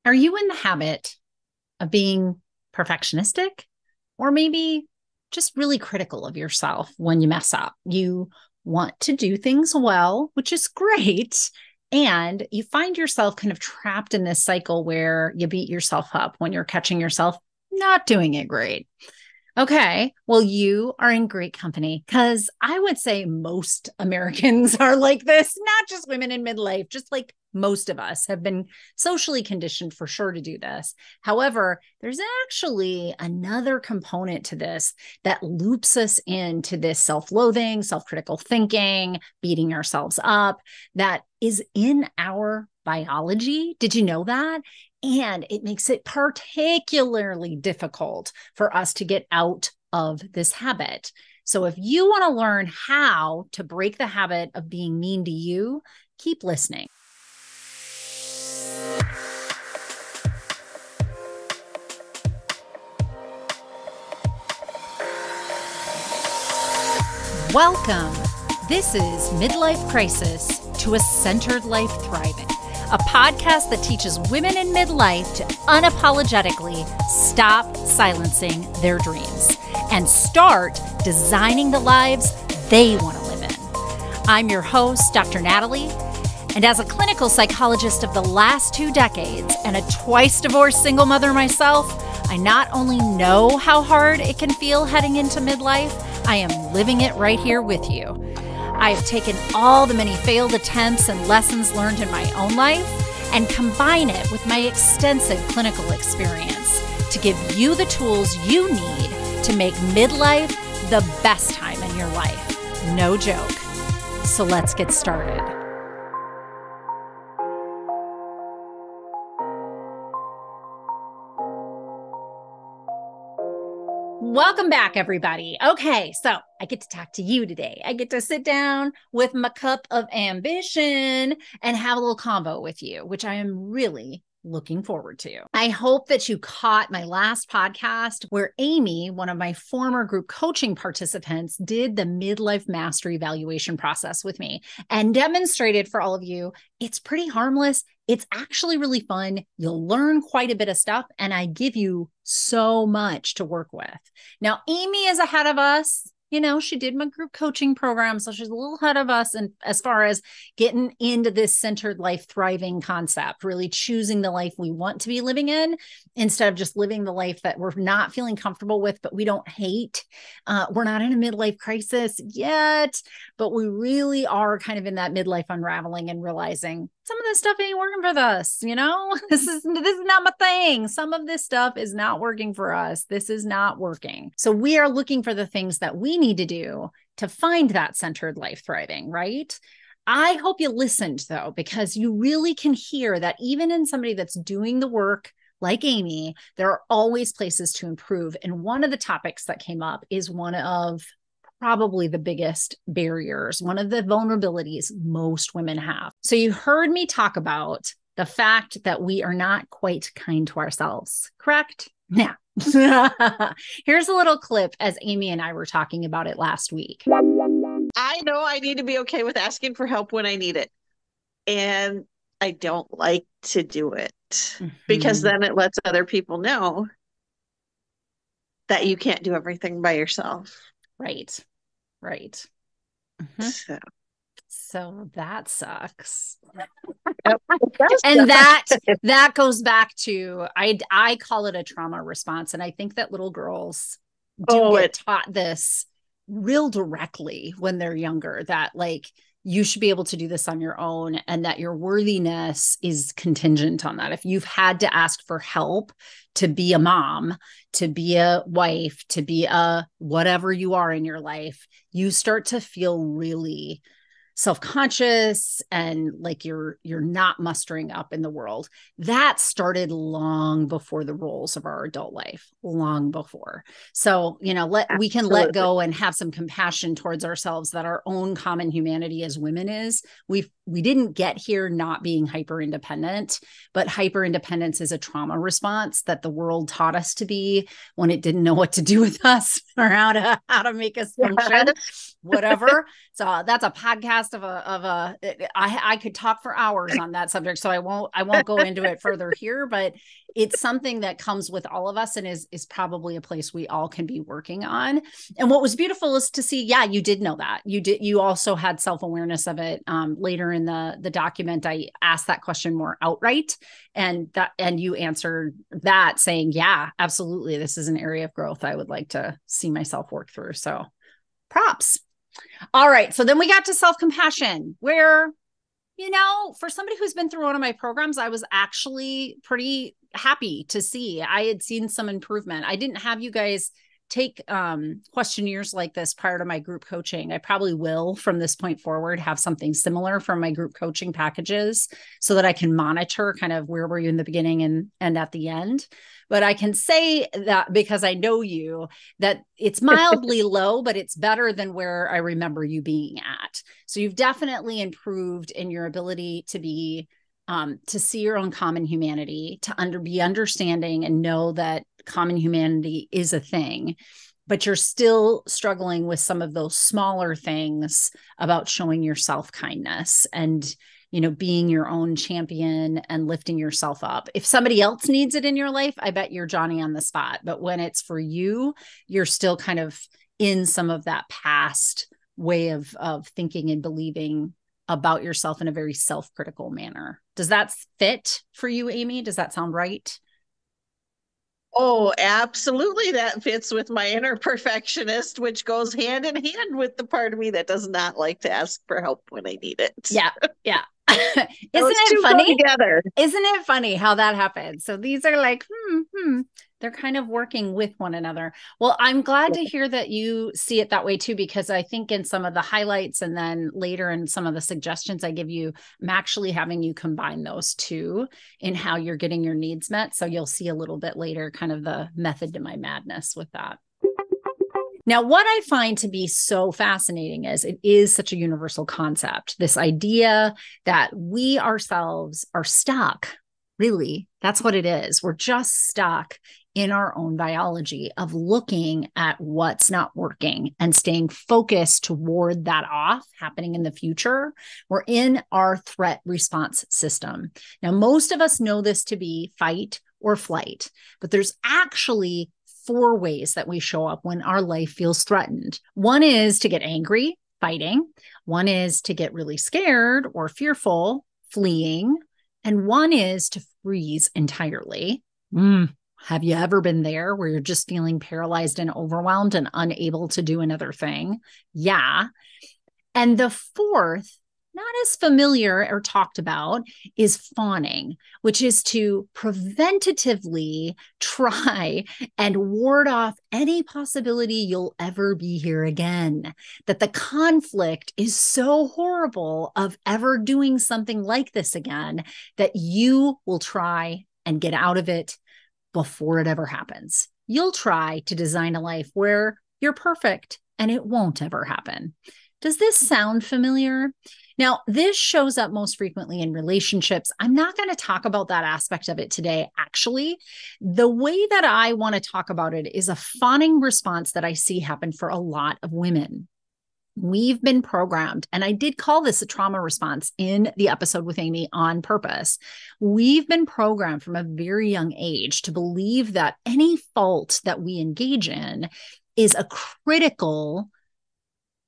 Are you in the habit of being perfectionistic or maybe just really critical of yourself when you mess up? You want to do things well, which is great. And you find yourself kind of trapped in this cycle where you beat yourself up when you're catching yourself not doing it great. Okay, well, you are in great company because I would say most Americans are like this, not just women in midlife, just like most of us have been socially conditioned for sure to do this. However, there's actually another component to this that loops us into this self-loathing, self-critical thinking, beating ourselves up that is in our biology. Did you know that? And it makes it particularly difficult for us to get out of this habit. So if you want to learn how to break the habit of being mean to you, keep listening. Welcome. This is Midlife Crisis to a Centered Life Thriving, a podcast that teaches women in midlife to unapologetically stop silencing their dreams and start designing the lives they want to live in. I'm your host, Dr. Natalie, and as a clinical psychologist of the last 2 decades and a twice divorced single mother myself, I not only know how hard it can feel heading into midlife, I am living it right here with you. I have taken all the many failed attempts and lessons learned in my own life and combine it with my extensive clinical experience to give you the tools you need to make midlife the best time in your life. No joke. So let's get started. Welcome back, everybody. Okay, so I get to talk to you today. I get to sit down with my cup of ambition and have a little convo with you, which I am really looking forward to. I hope that you caught my last podcast where Amy, one of my former group coaching participants, did the midlife mastery evaluation process with me and demonstrated for all of you it's pretty harmless. It's actually really fun. You'll learn quite a bit of stuff, and I give you so much to work with. Now, Amy is ahead of us. You know, she did my group coaching program, so she's a little ahead of us and as far as getting into this centered life thriving concept, really choosing the life we want to be living in instead of just living the life that we're not feeling comfortable with, but we don't hate. We're not in a midlife crisis yet, but we really are kind of in that midlife unraveling and realizing some of this stuff ain't working for us. You know, this is not my thing. Some of this stuff is not working for us. This is not working. So we are looking for the things that we need to do to find that centered life thriving, right? I hope you listened though, because you really can hear that even in somebody that's doing the work like Amy, there are always places to improve. And one of the topics that came up is one of probably the biggest barriers, one of the vulnerabilities most women have. So you heard me talk about the fact that we are not quite kind to ourselves, correct? Now, here's a little clip as Amy and I were talking about it last week. I know I need to be okay with asking for help when I need it. And I don't like to do it because then it lets other people know that you can't do everything by yourself. Right. So that sucks. Yep. And that goes back to, I call it a trauma response. And I think that little girls get taught this real directly when they're younger, that like, you should be able to do this on your own and that your worthiness is contingent on that. If you've had to ask for help to be a mom, to be a wife, to be a whatever you are in your life, you start to feel really self-conscious and like you're not mustering up in the world. That started long before the roles of our adult life, long before. So, you know, we can let go and have some compassion towards ourselves that our own common humanity as women is. We we didn't get here not being hyper independent, but hyper independence is a trauma response that the world taught us to be when it didn't know what to do with us or how to make us function, whatever. So that's a podcast I could talk for hours on that subject. So I won't go into it further here, but it's something that comes with all of us and is probably a place we all can be working on. And what was beautiful is to see, yeah, you did know that. You also had self-awareness of it. Later in the document, I asked that question more outright, and you answered that saying, yeah, absolutely. This is an area of growth I would like to see myself work through. So props. All right. So then we got to self-compassion, where, for somebody who's been through one of my programs, I was actually pretty happy to see I had seen some improvement. I didn't have you guys take questionnaires like this prior to my group coaching. I probably will from this point forward have something similar from my group coaching packages so that I can monitor kind of where were you in the beginning and at the end. But I can say that because I know you, that it's mildly low, but it's better than where I remember you being at. So you've definitely improved in your ability to be to see your own common humanity, to be understanding and know that common humanity is a thing, but you're still struggling with some of those smaller things about showing yourself kindness and, being your own champion and lifting yourself up. If somebody else needs it in your life, I bet you're Johnny on the spot. But when it's for you, you're still kind of in some of that past way of thinking and believing about yourself in a very self-critical manner. Does that fit for you, Amy? Does that sound right? Oh, absolutely. That fits with my inner perfectionist, which goes hand in hand with the part of me that does not like to ask for help when I need it. Yeah. Yeah. Isn't it funny? Together. Isn't it funny how that happens? So these are like, they're kind of working with one another. Well, I'm glad to hear that you see it that way too, because I think in some of the highlights and then later in some of the suggestions I give you, I'm actually having you combine those two in how you're getting your needs met. So you'll see a little bit later kind of the method to my madness with that. Now, what I find to be so fascinating is it is such a universal concept, this idea that we ourselves are stuck. Really, that's what it is. We're just stuck in our own biology of looking at what's not working and staying focused to ward that off happening in the future. We're in our threat response system. Now, most of us know this to be fight or flight, but there's actually 4 ways that we show up when our life feels threatened. One is to get angry, fighting. One is to get really scared or fearful, fleeing. And one is to freeze entirely. Have you ever been there where you're just feeling paralyzed and overwhelmed and unable to do another thing? Yeah. And the fourth, not as familiar or talked about, is fawning, which is to preventatively try and ward off any possibility you'll ever be here again. That the conflict is so horrible of ever doing something like this again that you will try and get out of it before it ever happens. You'll try to design a life where you're perfect and it won't ever happen. Does this sound familiar? Now, this shows up most frequently in relationships. I'm not going to talk about that aspect of it today. Actually, the way that I want to talk about it is a fawning response that I see happen for a lot of women. We've been programmed, and I did call this a trauma response in the episode with Amy on purpose. We've been programmed from a very young age to believe that any fault that we engage in is a critical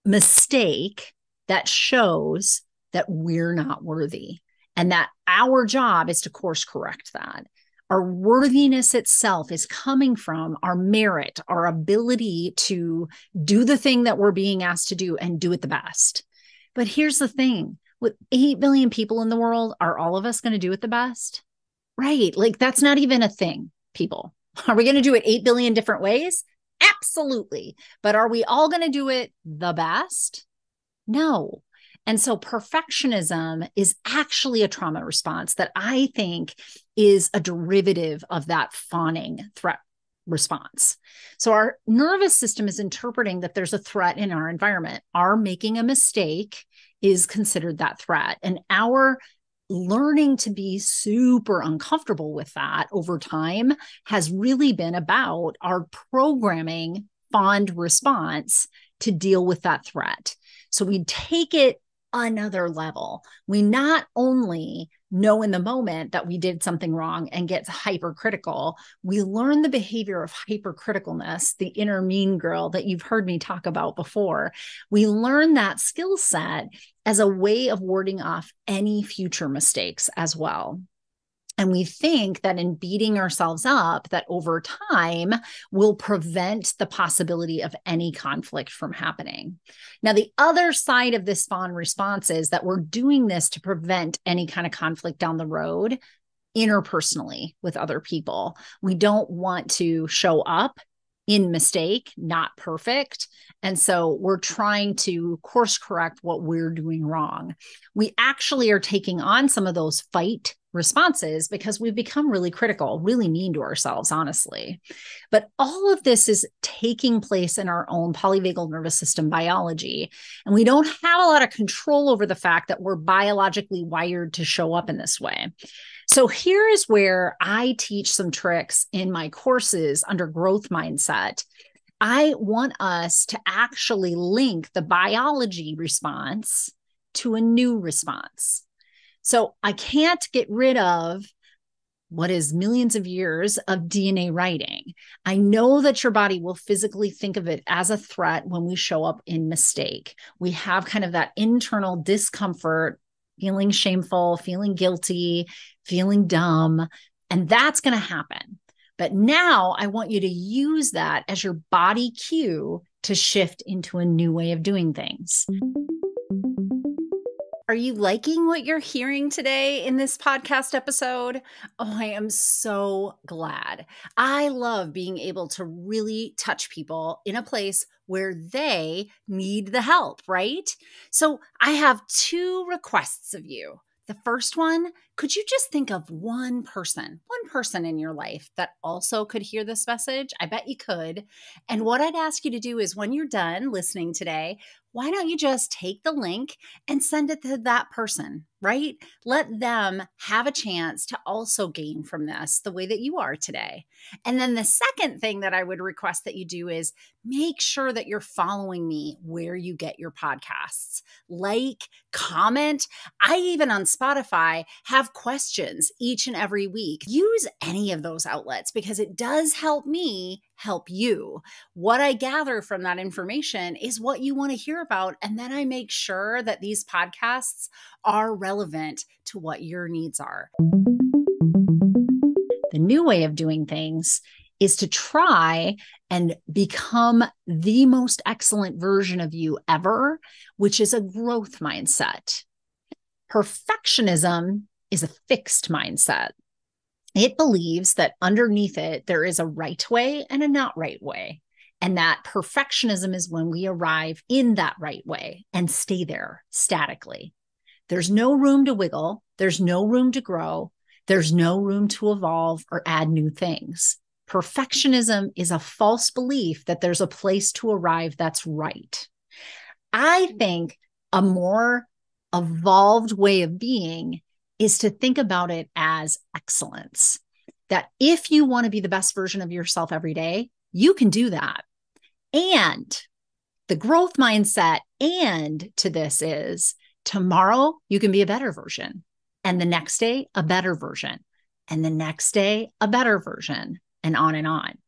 mistake that shows that we're not worthy and that our job is to course correct that. Our worthiness itself is coming from our merit, our ability to do the thing that we're being asked to do and do it the best. But here's the thing, with 8 billion people in the world, are all of us going to do it the best? Right. Like that's not even a thing, people. Are we going to do it 8 billion different ways? Absolutely. But are we all going to do it the best? No. And so perfectionism is actually a trauma response that I think is a derivative of that fawning threat response. So our nervous system is interpreting that there's a threat in our environment. Our making a mistake is considered that threat. And our learning to be super uncomfortable with that over time has really been about our programming fond response to deal with that threat. So we take it another level. We not only know in the moment that we did something wrong and get hypercritical, we learn the behavior of hypercriticalness, the inner mean girl that you've heard me talk about before. We learn that skill set as a way of warding off any future mistakes as well. And we think that in beating ourselves up, that over time will prevent the possibility of any conflict from happening. Now, the other side of this fawn response is that we're doing this to prevent any kind of conflict down the road interpersonally with other people. We don't want to show up in mistake, not perfect. And so we're trying to course correct what we're doing wrong. We actually are taking on some of those fight responses because we've become really critical, really mean to ourselves, honestly. But all of this is taking place in our own polyvagal nervous system biology. And we don't have a lot of control over the fact that we're biologically wired to show up in this way. So here is where I teach some tricks in my courses under growth mindset. I want us to actually link the biology response to a new response. So I can't get rid of what is millions of years of DNA writing. I know that your body will physically think of it as a threat when we show up in mistake. We have kind of that internal discomfort, feeling shameful, feeling guilty, feeling dumb, and that's going to happen. But now I want you to use that as your body cue to shift into a new way of doing things. Are you liking what you're hearing today in this podcast episode? Oh, I am so glad. I love being able to really touch people in a place where they need the help, right? So I have two requests of you. The first one, could you just think of one person in your life that also could hear this message? I bet you could. And what I'd ask you to do is when you're done listening today, why don't you just take the link and send it to that person, right? Let them have a chance to also gain from this the way that you are today. And then the second thing that I would request that you do is make sure that you're following me where you get your podcasts. Like, comment. I even on Spotify have questions each and every week. Use any of those outlets because it does help me help you. What I gather from that information is what you want to hear about. And then I make sure that these podcasts are relevant to what your needs are. The new way of doing things is to try and become the most excellent version of you ever, which is a growth mindset. Perfectionism is a fixed mindset. It believes that underneath it, there is a right way and a not right way. And that perfectionism is when we arrive in that right way and stay there statically. There's no room to wiggle. There's no room to grow. There's no room to evolve or add new things. Perfectionism is a false belief that there's a place to arrive that's right. I think a more evolved way of being is to think about it as excellence. That if you want to be the best version of yourself every day, you can do that. And the growth mindset and to this is tomorrow you can be a better version. And the next day, a better version. And the next day, a better version. And on and on.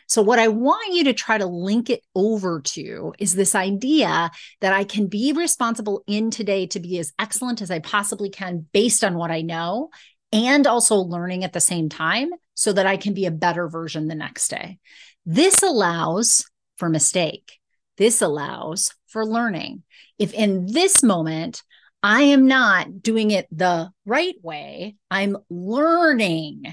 So what I want you to try to link it over to is this idea that I can be responsible in today to be as excellent as I possibly can based on what I know and also learning at the same time so that I can be a better version the next day. This allows for mistake. This allows for learning. If in this moment, I am not doing it the right way, I'm learning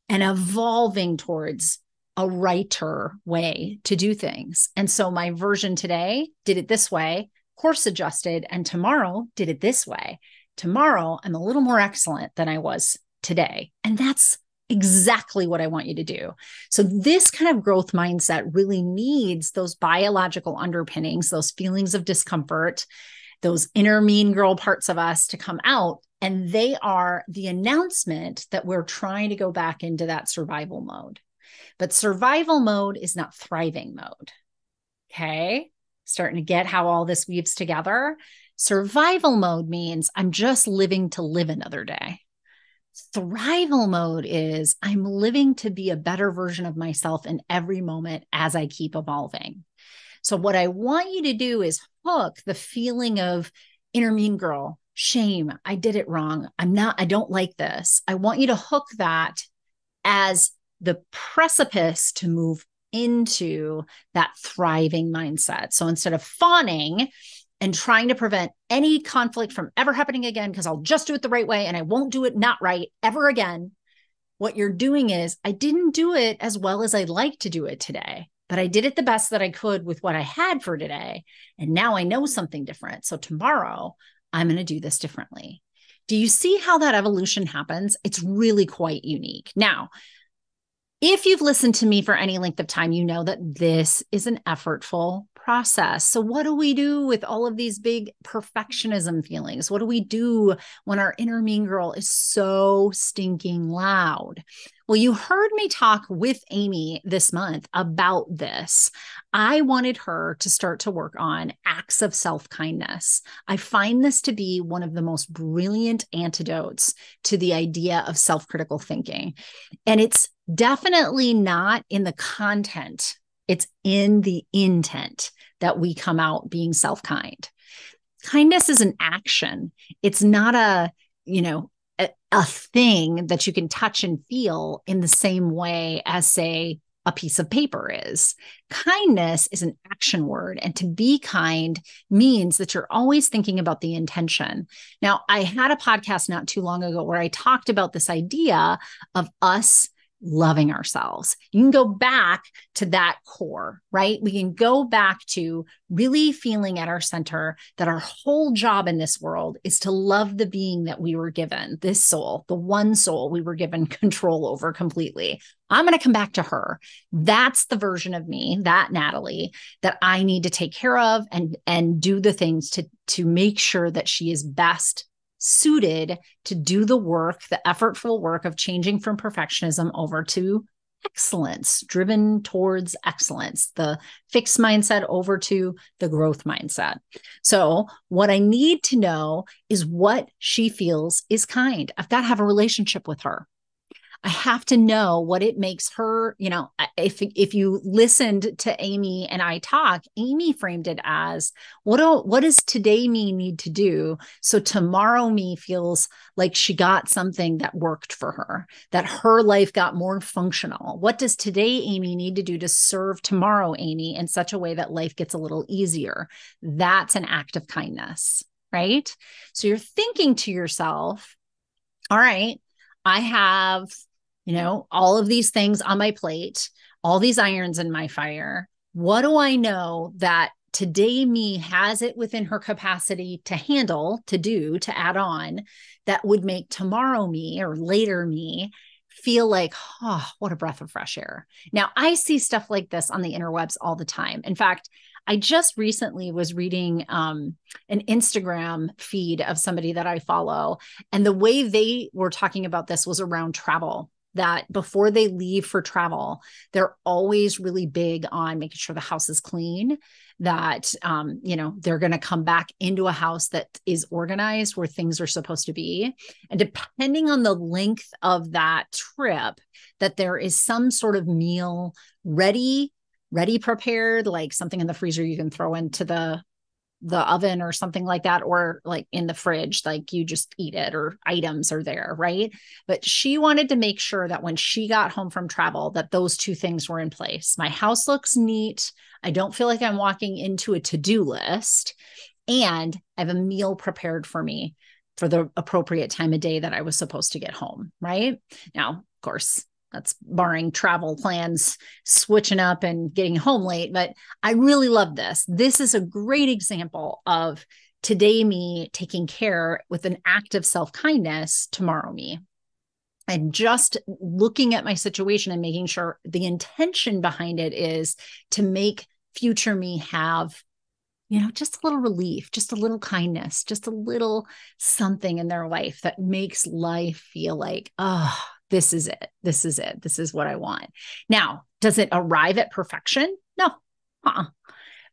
and evolving towards a righter way to do things. And so my version today did it this way, course adjusted, and tomorrow did it this way. Tomorrow, I'm a little more excellent than I was today. And that's exactly what I want you to do. So this kind of growth mindset really needs those biological underpinnings, those feelings of discomfort, those inner mean girl parts of us to come out. And they are the announcement that we're trying to go back into that survival mode. But survival mode is not thriving mode. Okay. Starting to get how all this weaves together. Survival mode means I'm just living to live another day. Thrival mode is I'm living to be a better version of myself in every moment as I keep evolving. So what I want you to do is hook the feeling of inner mean girl, shame, I did it wrong. I don't like this. I want you to hook that as the precipice to move into that thriving mindset. So instead of fawning and trying to prevent any conflict from ever happening again, because I'll just do it the right way and I won't do it not right ever again, what you're doing is I didn't do it as well as I'd like to do it today, but I did it the best that I could with what I had for today. And now I know something different. So tomorrow I'm going to do this differently. Do you see how that evolution happens? It's really quite unique. Now, if you've listened to me for any length of time, you know that this is an effortful process. So what do we do with all of these big perfectionism feelings? What do we do when our inner mean girl is so stinking loud? Well, you heard me talk with Amy this month about this. I wanted her to start to work on acts of self-kindness. I find this to be one of the most brilliant antidotes to the idea of self-critical thinking. And it's definitely not in the content. It's in the intent that we come out being self-kind. Kindness is an action. It's not a thing that you can touch and feel in the same way as, say, a piece of paper is. Kindness is an action word. And to be kind means that you're always thinking about the intention. Now, I had a podcast not too long ago where I talked about this idea of us loving ourselves. You can go back to that core, right? We can go back to really feeling at our center that our whole job in this world is to love the being that we were given, this soul, the one soul we were given control over completely. I'm going to come back to her. That's the version of me, that Natalie, that I need to take care of and do the things to make sure that she is best suited to do the work, the effortful work of changing from perfectionism over to excellence, driven towards excellence, the fixed mindset over to the growth mindset. So what I need to know is what she feels is kind. I've got to have a relationship with her. I have to know what it makes her, if you listened to Amy and I talk, Amy framed it as what does today me need to do so tomorrow me feels like she got something that worked for her, that her life got more functional. What does today Amy need to do to serve tomorrow Amy in such a way that life gets a little easier? That's an act of kindness, right? So you're thinking to yourself, all right, I have all of these things on my plate, all these irons in my fire. What do I know that today me has it within her capacity to handle, to do, to add on that would make tomorrow me or later me feel like, oh, what a breath of fresh air. Now, I see stuff like this on the interwebs all the time. In fact, I just recently was reading an Instagram feed of somebody that I follow, and the way they were talking about this was around travel. That before they leave for travel, they're always really big on making sure the house is clean, that, they're going to come back into a house that is organized where things are supposed to be. And depending on the length of that trip, that there is some sort of meal ready prepared, like something in the freezer you can throw into the oven or something like that, or like in the fridge, like you just eat it, or items are there, right? But she wanted to make sure that when she got home from travel, that those two things were in place. My house looks neat. I don't feel like I'm walking into a to-do list, and I have a meal prepared for me for the appropriate time of day that I was supposed to get home, right? Now, of course, that's barring travel plans switching up and getting home late. But I really love this. This is a great example of today me taking care with an act of self-kindness, tomorrow me. And just looking at my situation and making sure the intention behind it is to make future me have just a little relief, just a little kindness, just a little something in their life that makes life feel like, oh, this is it. This is it. This is what I want. Now, does it arrive at perfection? No.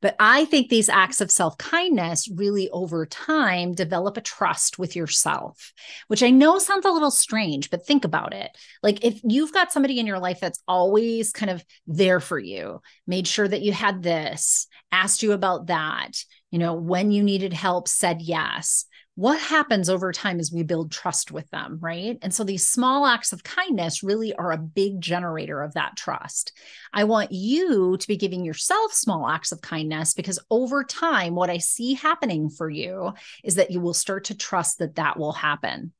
But I think these acts of self-kindness really over time develop a trust with yourself, which I know sounds a little strange, but think about it. Like if you've got somebody in your life that's always kind of there for you, made sure that you had this, asked you about that, when you needed help, said yes. What happens over time is we build trust with them, right? And so these small acts of kindness really are a big generator of that trust. I want you to be giving yourself small acts of kindness because over time, what I see happening for you is that you will start to trust that that will happen.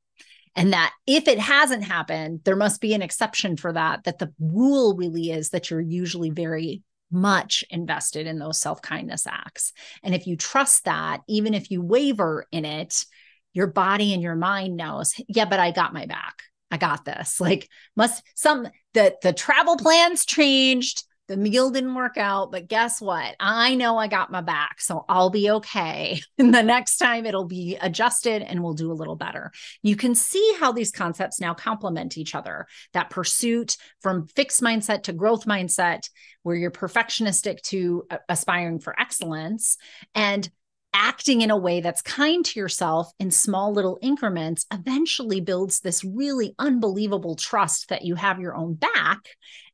And that if it hasn't happened, there must be an exception for that, that the rule really is that you're usually very much invested in those self-kindness acts. And if you trust that, even if you waver in it, your body and your mind knows, yeah, but I got my back. I got this. Like the travel plans changed. The meal didn't work out, but guess what? I know I got my back, so I'll be okay. And the next time it'll be adjusted and we'll do a little better. You can see how these concepts now complement each other. That pursuit from fixed mindset to growth mindset, where you're perfectionistic to aspiring for excellence, and acting in a way that's kind to yourself in small little increments eventually builds this really unbelievable trust that you have your own back.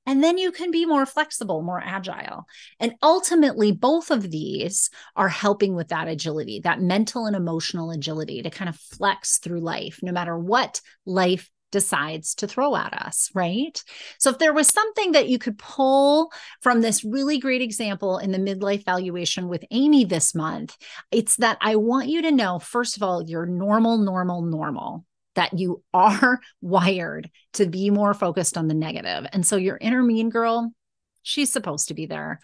And then you can be more flexible, more agile. And ultimately, both of these are helping with that agility, that mental and emotional agility to kind of flex through life, no matter what life decides to throw at us, right? So if there was something that you could pull from this really great example in the midlife valuation with Amy this month, it's that I want you to know, first of all, you're normal, that you are wired to be more focused on the negative. And so your inner mean girl, she's supposed to be there.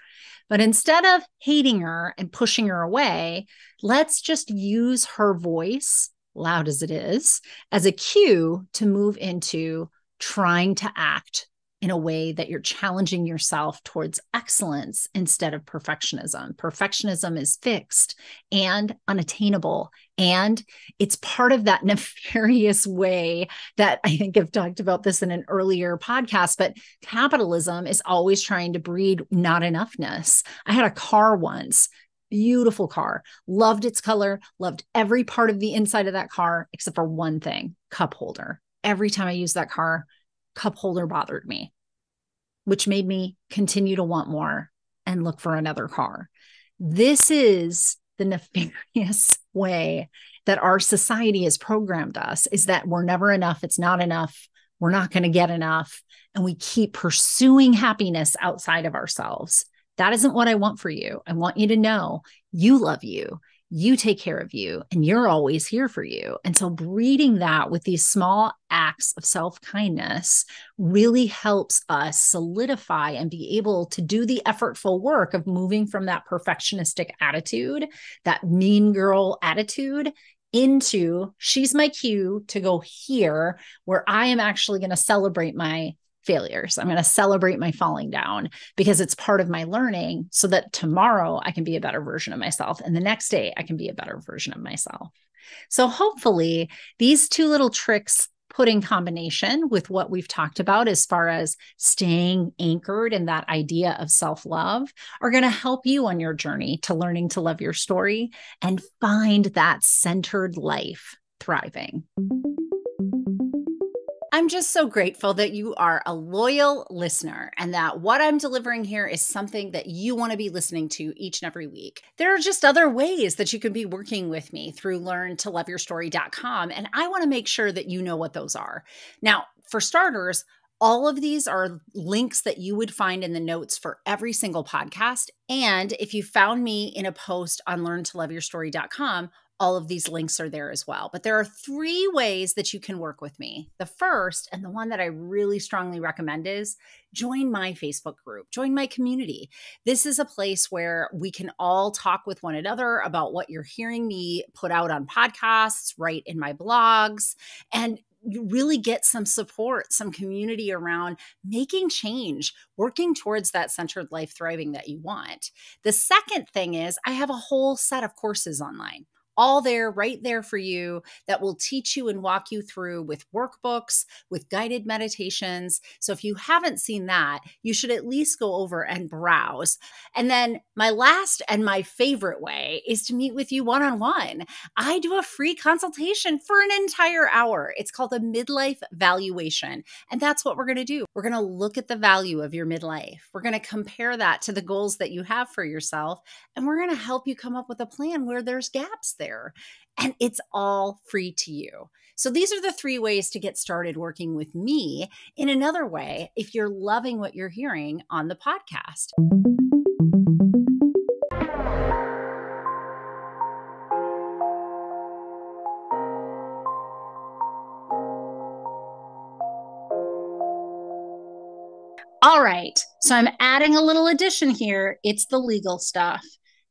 But instead of hating her and pushing her away, let's just use her voice, loud as it is, as a cue to move into trying to act in a way that you're challenging yourself towards excellence instead of perfectionism. Perfectionism is fixed and unattainable. And it's part of that nefarious way that I think I've talked about this in an earlier podcast, but capitalism is always trying to breed not enoughness. I had a car once. Beautiful car, loved its color, loved every part of the inside of that car, except for one thing, cup holder. Every time I used that car, cup holder bothered me, which made me continue to want more and look for another car. This is the nefarious way that our society has programmed us, is that we're never enough. It's not enough. We're not going to get enough. And we keep pursuing happiness outside of ourselves. That isn't what I want for you. I want you to know you love you. You take care of you, and you're always here for you. And so breeding that with these small acts of self-kindness really helps us solidify and be able to do the effortful work of moving from that perfectionistic attitude, that mean girl attitude, into she's my cue to go here, where I am actually going to celebrate my failures. I'm going to celebrate my falling down because it's part of my learning, so that tomorrow I can be a better version of myself. And the next day I can be a better version of myself. So hopefully these two little tricks put in combination with what we've talked about as far as staying anchored in that idea of self-love are going to help you on your journey to learning to love your story and find that centered life thriving. I'm just so grateful that you are a loyal listener and that what I'm delivering here is something that you want to be listening to each and every week. There are just other ways that you can be working with me through learntoloveyourstory.com, and I want to make sure that you know what those are. Now, for starters, all of these are links that you would find in the notes for every single podcast. And if you found me in a post on learntoloveyourstory.com, all of these links are there as well. But there are 3 ways that you can work with me. The first, and the one that I really strongly recommend, is join my Facebook group, join my community. This is a place where we can all talk with one another about what you're hearing me put out on podcasts, write in my blogs, and you really get some support, some community around making change, working towards that centered life thriving that you want. The second thing is I have a whole set of courses online, all there, right there for you, that will teach you and walk you through with workbooks, with guided meditations. So if you haven't seen that, you should at least go over and browse. And then my last and my favorite way is to meet with you one-on-one. I do a free consultation for an entire hour. It's called a midlife valuation. And that's what we're going to do. We're going to look at the value of your midlife. We're going to compare that to the goals that you have for yourself. And we're going to help you come up with a plan where there's gaps there. And it's all free to you. So these are the 3 ways to get started working with me in another way if you're loving what you're hearing on the podcast. All right, so I'm adding a little addition here. It's the legal stuff.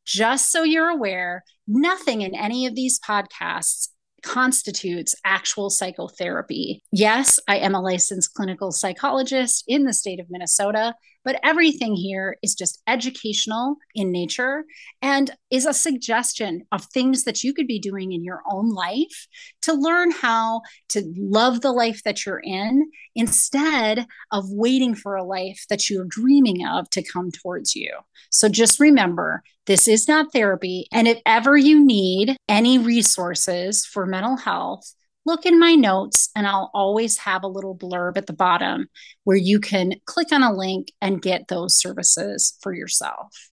Just so you're aware, nothing in any of these podcasts constitutes actual psychotherapy. Yes, I am a licensed clinical psychologist in the state of Minnesota, but everything here is just educational in nature and is a suggestion of things that you could be doing in your own life to learn how to love the life that you're in instead of waiting for a life that you're dreaming of to come towards you. So just remember, this is not therapy. And if ever you need any resources for mental health, look in my notes and I'll always have a little blurb at the bottom where you can click on a link and get those services for yourself.